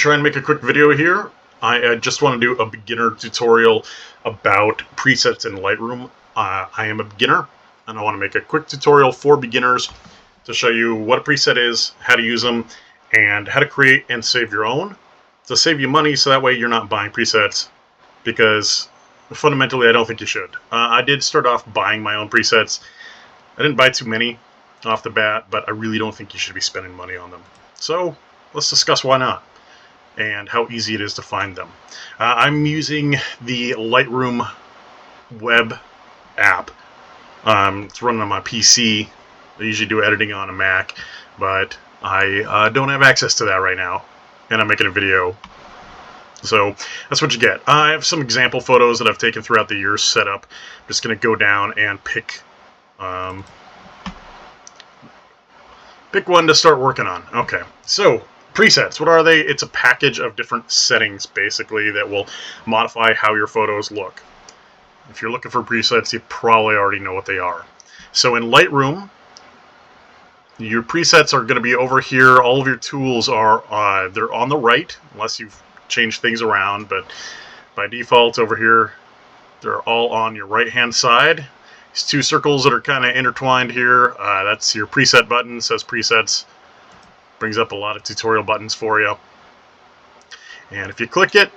try and make a quick video here. I just want to do a beginner tutorial about presets in Lightroom. I am a beginner, and I want to make a quick tutorial for beginners to show you what a preset is, how to use them, and how to create and save your own to save you money, so that way you're not buying presets, because fundamentally I don't think you should. I did start off buying my own presets. I didn't buy too many off the bat, but I really don't think you should be spending money on them. So let's discuss why not and how easy it is to find them. I'm using the Lightroom web app. It's running on my PC. I usually do editing on a Mac, but I don't have access to that right now, and I'm making a video. So that's what you get. I have some example photos that I've taken throughout the years set up. I'm just going to go down and pick one to start working on. Okay, so presets, what are they? It's a package of different settings, basically, that will modify how your photos look. If you're looking for presets, you probably already know what they are. So in Lightroom, your presets are going to be over here. All of your tools are they're on the right, unless you've changed things around, but by default over here, they're all on your right hand side. These two circles that are kind of intertwined here, that's your preset button. It says presets. Brings up a lot of tutorial buttons for you. And if you click it,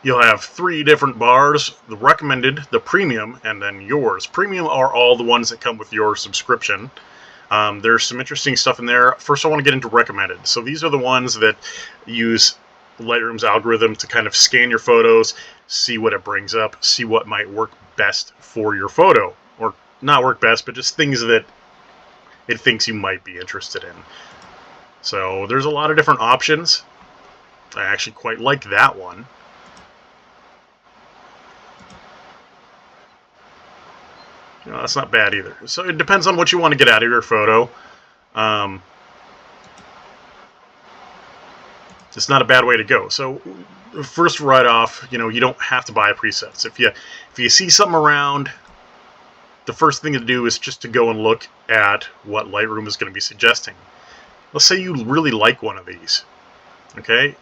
you'll have three different bars: the recommended, the premium, and then yours. Premium are all the ones that come with your subscription. There's some interesting stuff in there. First, I want to get into recommended. So these are the ones that use Lightroom's algorithm to kind of scan your photos, see what it brings up, see what might work best for your photo. Or not work best, but just things that it thinks you might be interested in. So there's a lot of different options. I actually quite like that one. You know, that's not bad either. So it depends on what you want to get out of your photo. It's not a bad way to go. So first, right off, you don't have to buy presets. If you see something around, the first thing to do is just to go and look at what Lightroom is going to be suggesting. Let's say you really like one of these. Okay,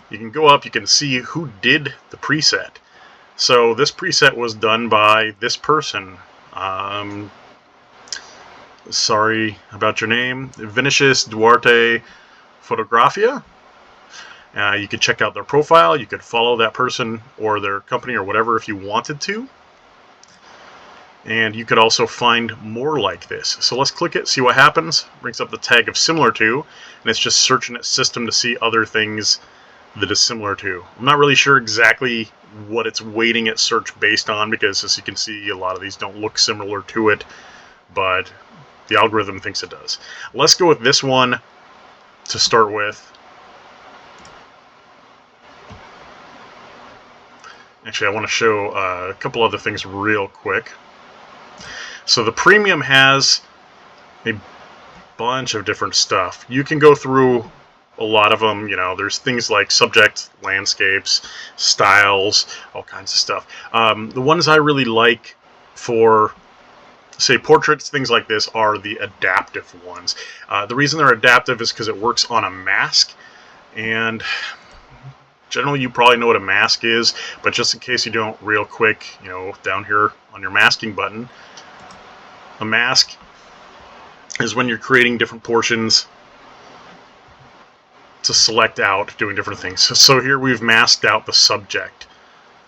you can go up, you can see who did the preset. So this preset was done by this person. Sorry about your name, Vinicius Duarte Fotografia. You could check out their profile. You could follow that person or their company or whatever if you wanted to. And you could also find more like this. So let's click it, see what happens. Brings up the tag of similar to, and it's just searching its system to see other things that is similar to. I'm not really sure exactly what it's weighting its search based on, because as you can see, a lot of these don't look similar to it, but the algorithm thinks it does. Let's go with this one to start with. Actually, I want to show a couple other things real quick. So the premium has a bunch of different stuff. You can go through a lot of them. There's things like subject, landscapes, styles, all kinds of stuff. The ones I really like for, say, portraits, things like this, are the adaptive ones. The reason they're adaptive is because it works on a mask, and generally you probably know what a mask is, but just in case you don't, real quick, down here on your masking button, a mask is when you're creating different portions to select out doing different things. So here we've masked out the subject.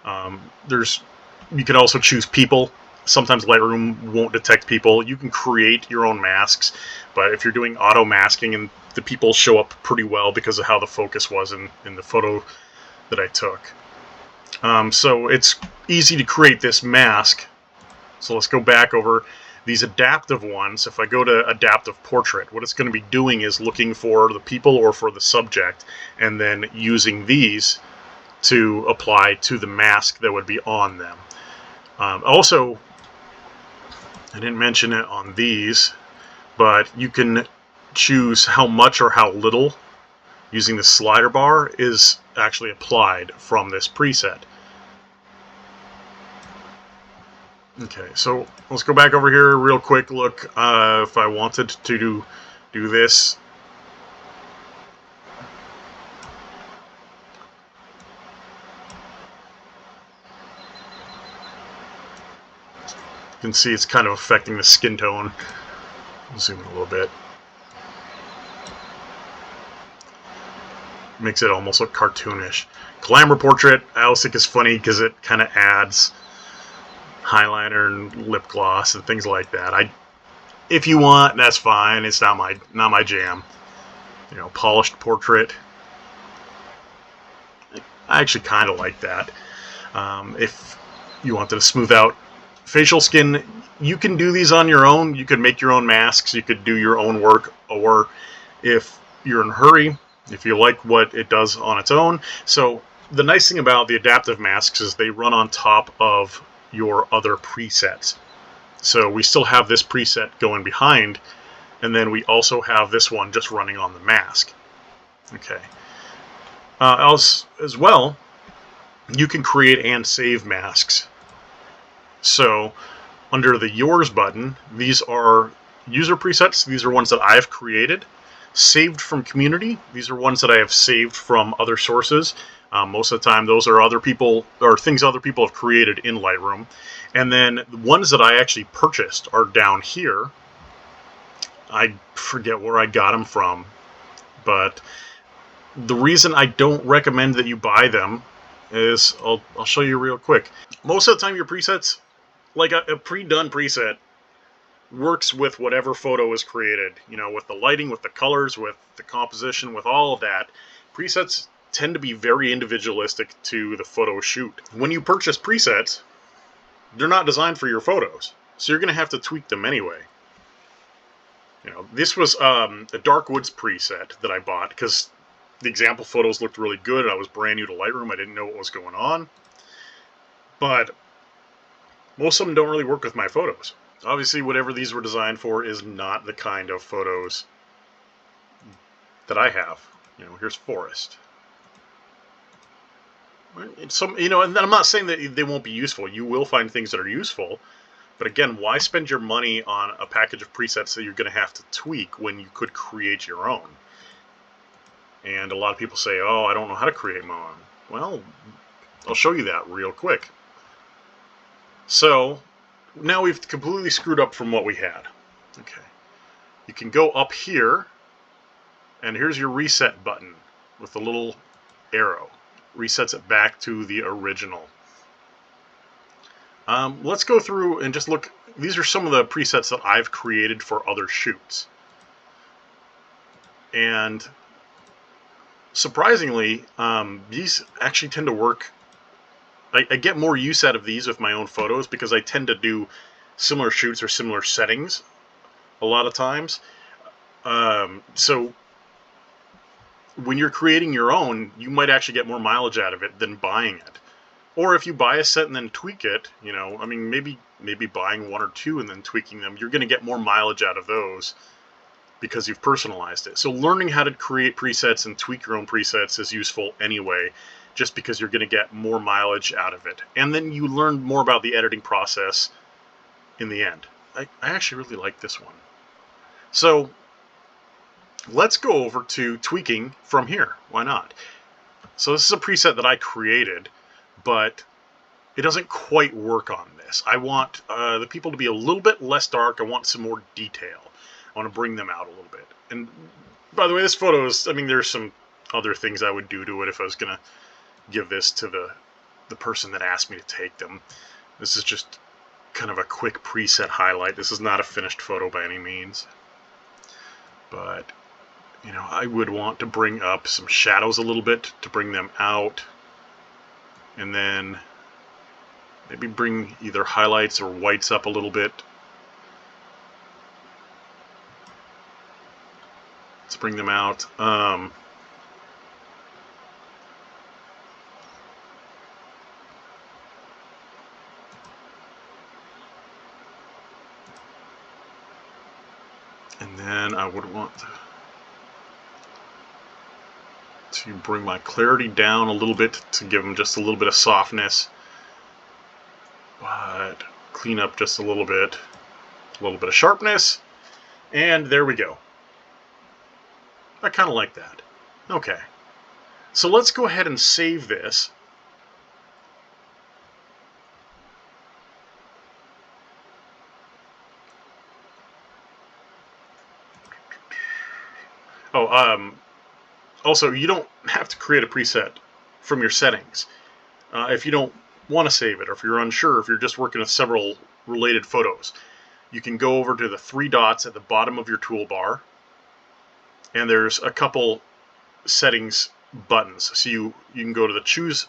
You can also choose people. Sometimes Lightroom won't detect people. You can create your own masks, but if you're doing auto masking, and the people show up pretty well because of how the focus was in the photo that I took. So it's easy to create this mask. So let's go back over these adaptive ones. If I go to adaptive portrait, what it's going to be doing is looking for the people or for the subject, and then using these to apply to the mask that would be on them. Also, I didn't mention it on these, but you can choose how much or how little, using the slider bar, is actually applied from this preset. Okay, so let's go back over here real quick. Look, if I wanted to do this, You can see it's kind of affecting the skin tone. I'll zoom in a little bit. Makes it almost look cartoonish. Glamour portrait, I always think is funny because it kind of adds highlighter and lip gloss and things like that. If you want, that's fine. It's not my jam. You know, polished portrait. I actually kind of like that. If you wanted to smooth out facial skin, you can do these on your own. You could make your own masks. You could do your own work. Or if you're in a hurry, if you like what it does on its own. So the nice thing about the adaptive masks is they run on top of your other presets. So we still have this preset going behind, and then we also have this one just running on the mask. Okay. As well, you can create and save masks. So under the Yours button, these are user presets. These are ones that I've created. Saved from community, these are ones that I have saved from other sources. Most of the time those are other people or things other people have created in Lightroom. And then the ones that I actually purchased are down here. I forget where I got them from, but the reason I don't recommend that you buy them is I'll show you real quick. Most of the time your presets, like a pre-done preset, works with whatever photo is created, you know, with the lighting, with the colors, with the composition, with all of that. Presets tend to be very individualistic to the photo shoot. When you purchase presets, they're not designed for your photos, so you're going to have to tweak them anyway. You know, this was a Dark Woods preset that I bought because the example photos looked really good. I was brand new to Lightroom. I didn't know what was going on. But most of them don't really work with my photos. Obviously, whatever these were designed for is not the kind of photos that I have. You know, here's forest. You know, and I'm not saying that they won't be useful. You will find things that are useful. But again, why spend your money on a package of presets that you're going to have to tweak when you could create your own? And a lot of people say, oh, I don't know how to create my own. Well, I'll show you that real quick. So now we've completely screwed up from what we had. Okay, you can go up here, and here's your reset button with the little arrow. Resets it back to the original. Let's go through and just look. These are some of the presets that I've created for other shoots. And surprisingly, these actually tend to work. I get more use out of these with my own photos because I tend to do similar shoots or similar settings a lot of times. So when you're creating your own, you might actually get more mileage out of it than buying it. Or if you buy a set and then tweak it, you know, I mean, maybe buying one or two and then tweaking them, you're going to get more mileage out of those because you've personalized it. So learning how to create presets and tweak your own presets is useful anyway, just because you're going to get more mileage out of it. And then you learn more about the editing process in the end. I actually really like this one. So let's go over to tweaking from here. Why not? So this is a preset that I created, but it doesn't quite work on this. I want the people to be a little bit less dark. I want some more detail. I want to bring them out a little bit. And by the way, this photo is, I mean, there's some other things I would do to it if I was going to give this to the person that asked me to take them. This is just kind of a quick preset highlight. This is not a finished photo by any means. But, you know, I would want to bring up some shadows a little bit to bring them out. And then maybe bring either highlights or whites up a little bit. Let's bring them out. And then I would want to bring my clarity down a little bit to give them just a little bit of softness, but clean up just a little bit of sharpness, and there we go. I kind of like that. Okay, so let's go ahead and save this. also, you don't have to create a preset from your settings. If you don't want to save it, or if you're unsure, if you're just working with several related photos, you can go over to the three dots at the bottom of your toolbar, and there's a couple settings buttons. So you can go to the choose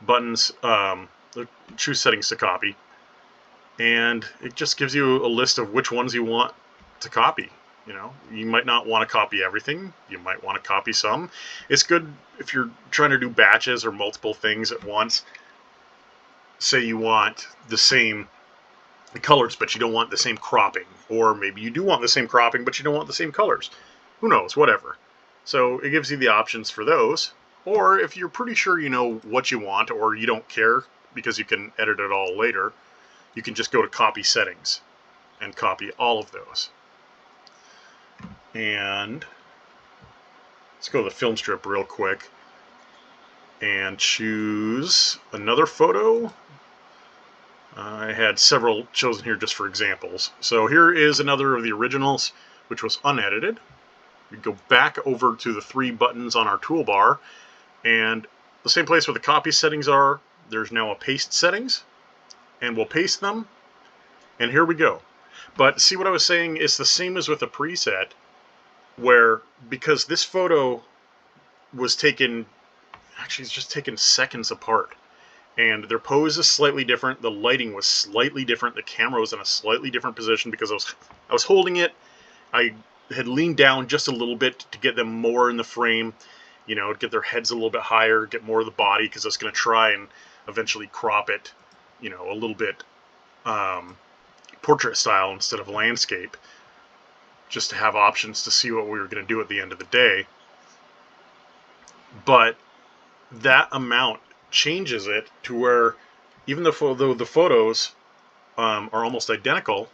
buttons, the choose settings to copy, and it just gives you a list of which ones you want to copy. You know, you might not want to copy everything. You might want to copy some. It's good if you're trying to do batches or multiple things at once. Say you want the same colors, but you don't want the same cropping. Or maybe you do want the same cropping, but you don't want the same colors. Who knows, whatever. So it gives you the options for those. Or if you're pretty sure you know what you want, or you don't care because you can edit it all later, you can just go to copy settings and copy all of those. And let's go to the film strip real quick and choose another photo. I had several chosen here just for examples. So here is another of the originals, which was unedited. We go back over to the three buttons on our toolbar, and the same place where the copy settings are, there's now a paste settings, and we'll paste them, and here we go. But see what I was saying? It's the same as with the preset, where because this photo was taken, actually it's just taken seconds apart, and their pose is slightly different, the lighting was slightly different, the camera was in a slightly different position because I was holding it, I had leaned down just a little bit to get them more in the frame, you know, get their heads a little bit higher, get more of the body, because I was going to try and eventually crop it, you know, a little bit portrait style instead of landscape, just to have options to see what we were going to do at the end of the day. But that amount changes it to where even though the photos are almost identical,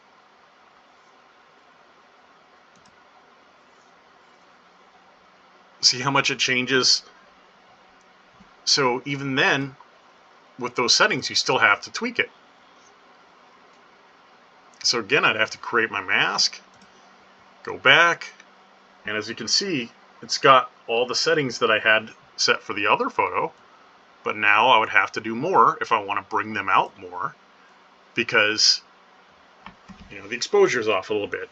see how much it changes? So even then, with those settings, you still have to tweak it. So again, I'd have to create my mask, go back, and as you can see, it's got all the settings that I had set for the other photo, but now I would have to do more if I want to bring them out more, because, you know, the exposure's off a little bit,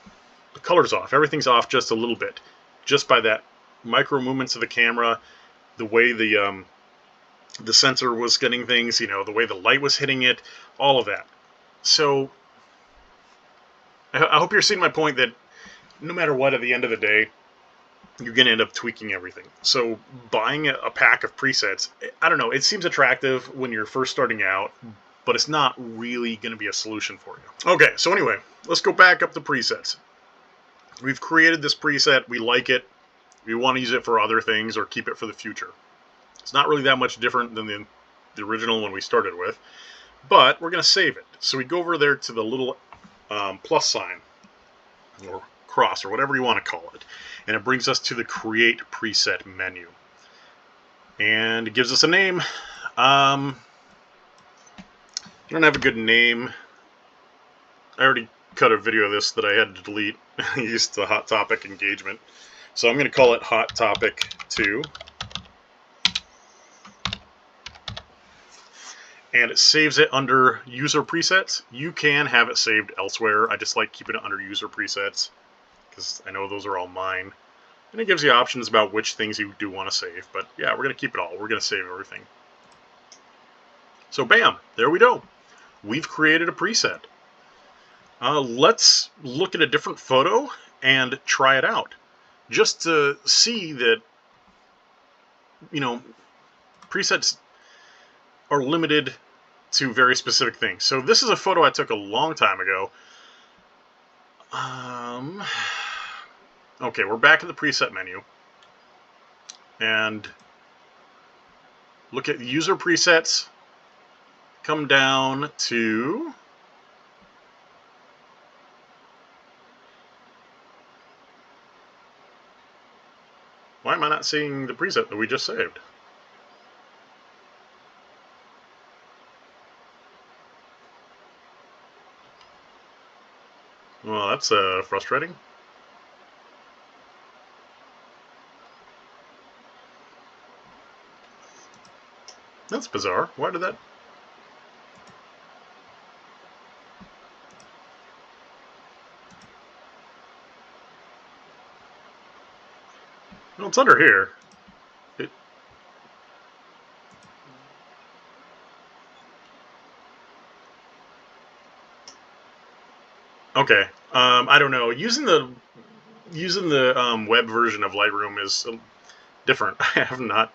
the color's off, everything's off just a little bit, just by that micro movements of the camera, the way the sensor was getting things, you know, the way the light was hitting it, all of that. So I hope you're seeing my point that no matter what, at the end of the day, you're going to end up tweaking everything. So buying a pack of presets, I don't know, it seems attractive when you're first starting out, but it's not really going to be a solution for you. Okay, so anyway, let's go back up the presets. We've created this preset, we like it, we want to use it for other things or keep it for the future. It's not really that much different than the original one we started with, but we're going to save it. So we go over there to the little plus sign, or cross, or whatever you want to call it, and it brings us to the Create Preset menu. And it gives us a name. I don't have a good name. I already cut a video of this that I had to delete. I used the Hot Topic engagement. So I'm going to call it Hot Topic 2. And it saves it under User Presets. You can have it saved elsewhere. I just like keeping it under User Presets, because I know those are all mine. And it gives you options about which things you do want to save. But yeah, we're going to keep it all. We're going to save everything. So bam, there we go. We've created a preset. Let's look at a different photo and try it out, just to see that, you know, presets are limited to very specific things. So this is a photo I took a long time ago. Okay, we're back in the preset menu, and look at user presets, come down to why am I not seeing the preset that we just saved? Well, that's frustrating. That's bizarre. Why did that... Well, it's under here. It... Okay. I don't know. Using the web version of Lightroom is different. I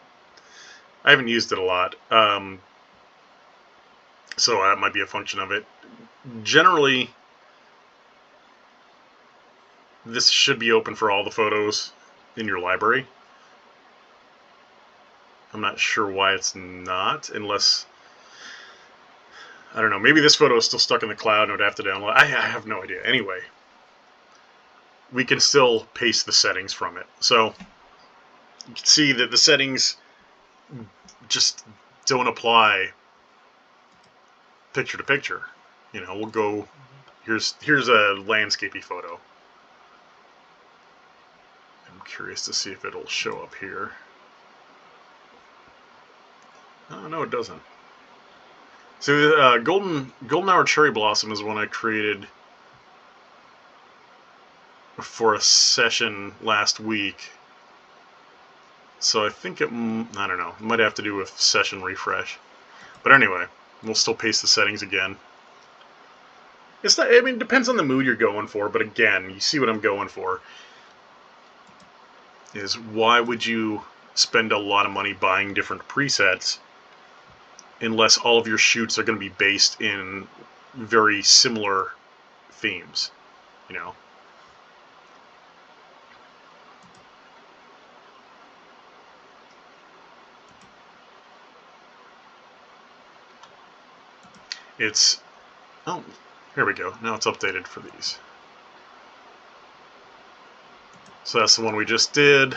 haven't used it a lot. So that might be a function of it. Generally, this should be open for all the photos in your library. I'm not sure why it's not, unless, I don't know, maybe this photo is still stuck in the cloud and would have to download. I have no idea. Anyway, we can still paste the settings from it. So you can see that the settings just don't apply picture to picture. You know, we'll go, here's a landscapey photo. I'm curious to see if it'll show up here. Oh, no, it doesn't. So golden hour cherry blossom is one I created for a session last week. So I think it, I don't know, it might have to do with session refresh. But anyway, we'll still paste the settings again. It's not, I mean, it depends on the mood you're going for, but again, you see what I'm going for. Is why would you spend a lot of money buying different presets unless all of your shoots are going to be based in very similar themes, you know? It's, oh, here we go. Now it's updated for these. So that's the one we just did.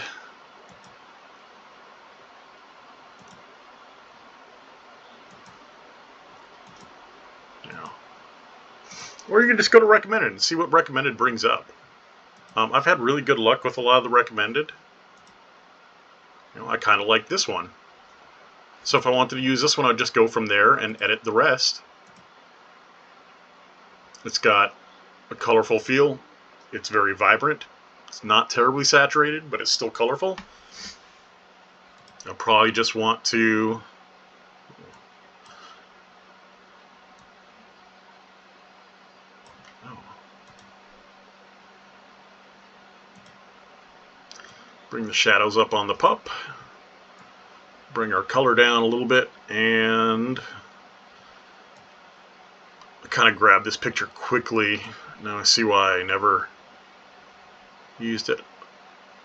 Or you can just go to recommended and see what recommended brings up. I've had really good luck with a lot of the recommended. You know, I kind of like this one. So if I wanted to use this one, I'd just go from there and edit the rest. It's got a colorful feel. It's very vibrant. It's not terribly saturated, but it's still colorful. I'll probably just want to bring the shadows up on the pup, bring our color down a little bit, and I kind of grabbed this picture quickly. Now I see why I never used it,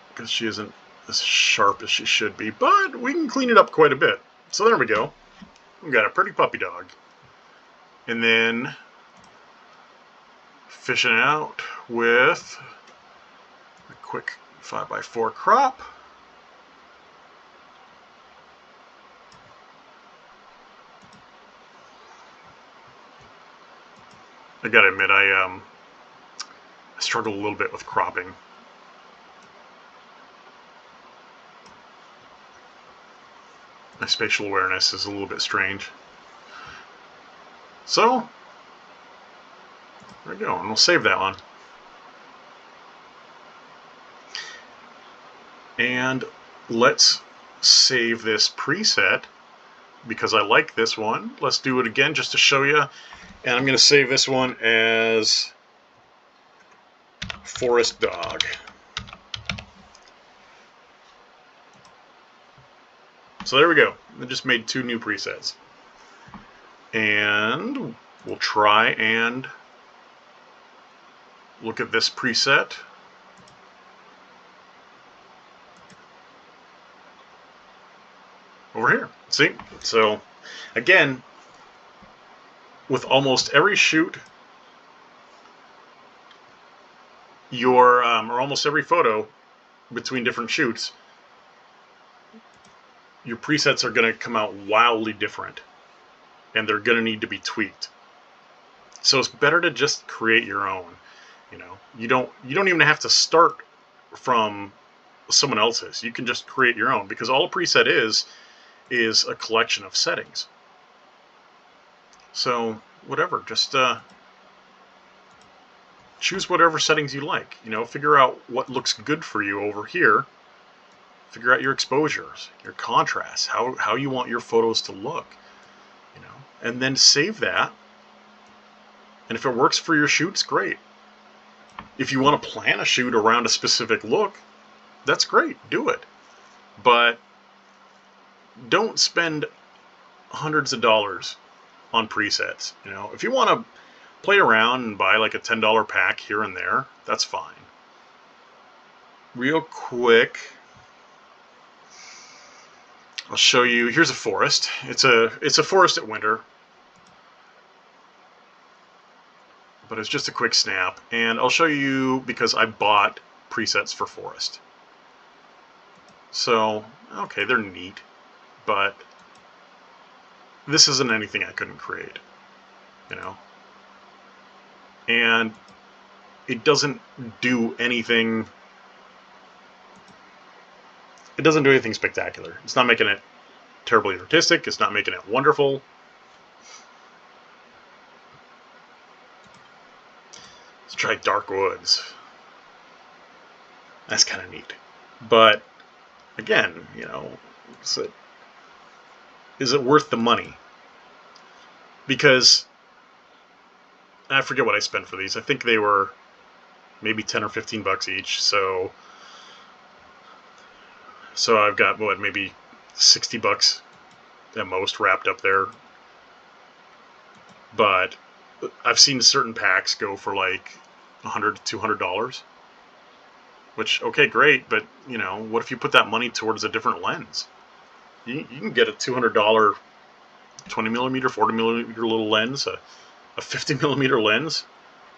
because she isn't as sharp as she should be, but we can clean it up quite a bit. So there we go. We've got a pretty puppy dog. And then fishing it out with a quick 5x4 crop. I gotta admit, I struggle a little bit with cropping. My spatial awareness is a little bit strange. So, there we go, and we'll save that one. And let's save this preset, because I like this one. Let's do it again just to show you. And I'm going to save this one as Forest Dog. So there we go. I just made 2 new presets. And we'll try and look at this preset. Over here. See? So, again, with almost every shoot, or almost every photo between different shoots, your presets are going to come out wildly different, and they're going to need to be tweaked. So it's better to just create your own. You know, you don't even have to start from someone else's. You can just create your own, because all a preset is is a collection of settings. So whatever, just choose whatever settings you like. You know, figure out what looks good for you over here. Figure out your exposures, your contrasts, how you want your photos to look, you know, and then save that. And if it works for your shoots, great. If you want to plan a shoot around a specific look, that's great, do it. But don't spend hundreds of dollars on presets. You know, if you want to play around and buy like a $10 pack here and there, that's fine. Real quick, I'll show you. Here's a forest. It's a forest at winter, but it's just a quick snap. And I'll show you because I bought presets for forest. So okay, they're neat, but this isn't anything I couldn't create, you know. And it doesn't do anything. It doesn't do anything spectacular. It's not making it terribly artistic. It's not making it wonderful. Let's try dark woods. That's kind of neat. But again, you know, is it worth the money? Because I forget what I spent for these. I think they were maybe 10 or 15 bucks each. So I've got, what, maybe 60 bucks at most wrapped up there. But I've seen certain packs go for like $100 to $200. Which, okay, great, but, you know, what if you put that money towards a different lens? You can get a $200 20mm, 40mm little lens, a 50mm lens,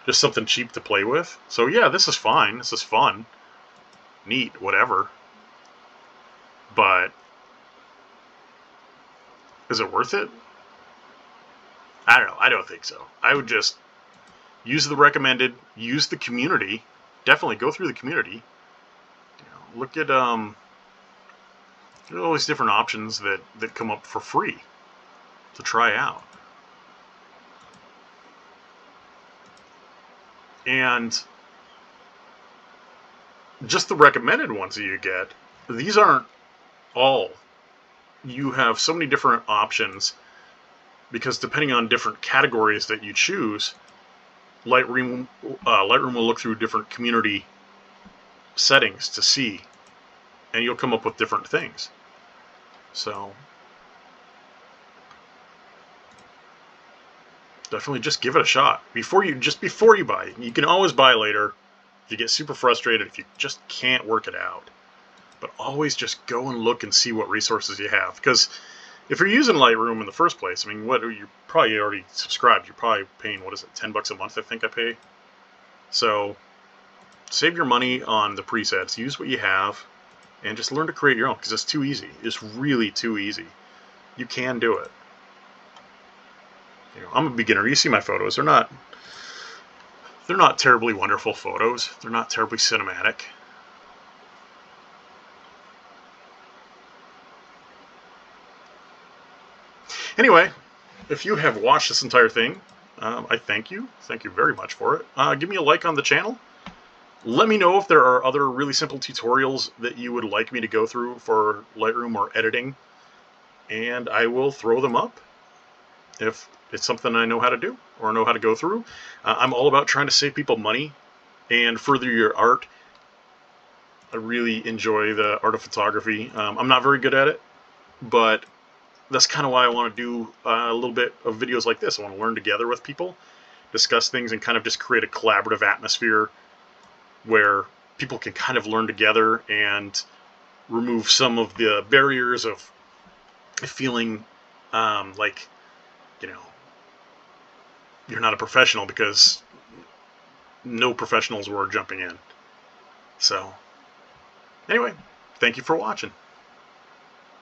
just something cheap to play with. So yeah, this is fine. This is fun, neat, whatever. But is it worth it? I don't know. I don't think so. I would just use the recommended, use the community. Definitely go through the community. You know, look at all these different options that come up for free to try out. And just the recommended ones that you get, these aren't all. You have so many different options because depending on different categories that you choose, Lightroom will look through different community settings to see, and you'll come up with different things. So definitely just give it a shot before you buy. You can always buy later if you get super frustrated, if you just can't work it out. But always just go and look and see what resources you have. Because if you're using Lightroom in the first place, I mean, you're probably already subscribed. You're probably paying, what is it, 10 bucks a month, I think I pay. So save your money on the presets. Use what you have and just learn to create your own, because it's too easy. It's really too easy. You can do it. You know, I'm a beginner. You see my photos. They're not terribly wonderful photos. They're not terribly cinematic. Anyway, if you have watched this entire thing, I thank you. Thank you very much for it. Give me a like on the channel. Let me know if there are other really simple tutorials that you would like me to go through for Lightroom or editing, and I will throw them up if it's something I know how to do or know how to go through. I'm all about trying to save people money and further your art. I really enjoy the art of photography. I'm not very good at it, but that's kind of why I want to do a little bit of videos like this. I want to learn together with people, discuss things, and kind of just create a collaborative atmosphere where people can kind of learn together and remove some of the barriers of feeling like, you know, you're not a professional, because no professionals were jumping in. So anyway, thank you for watching.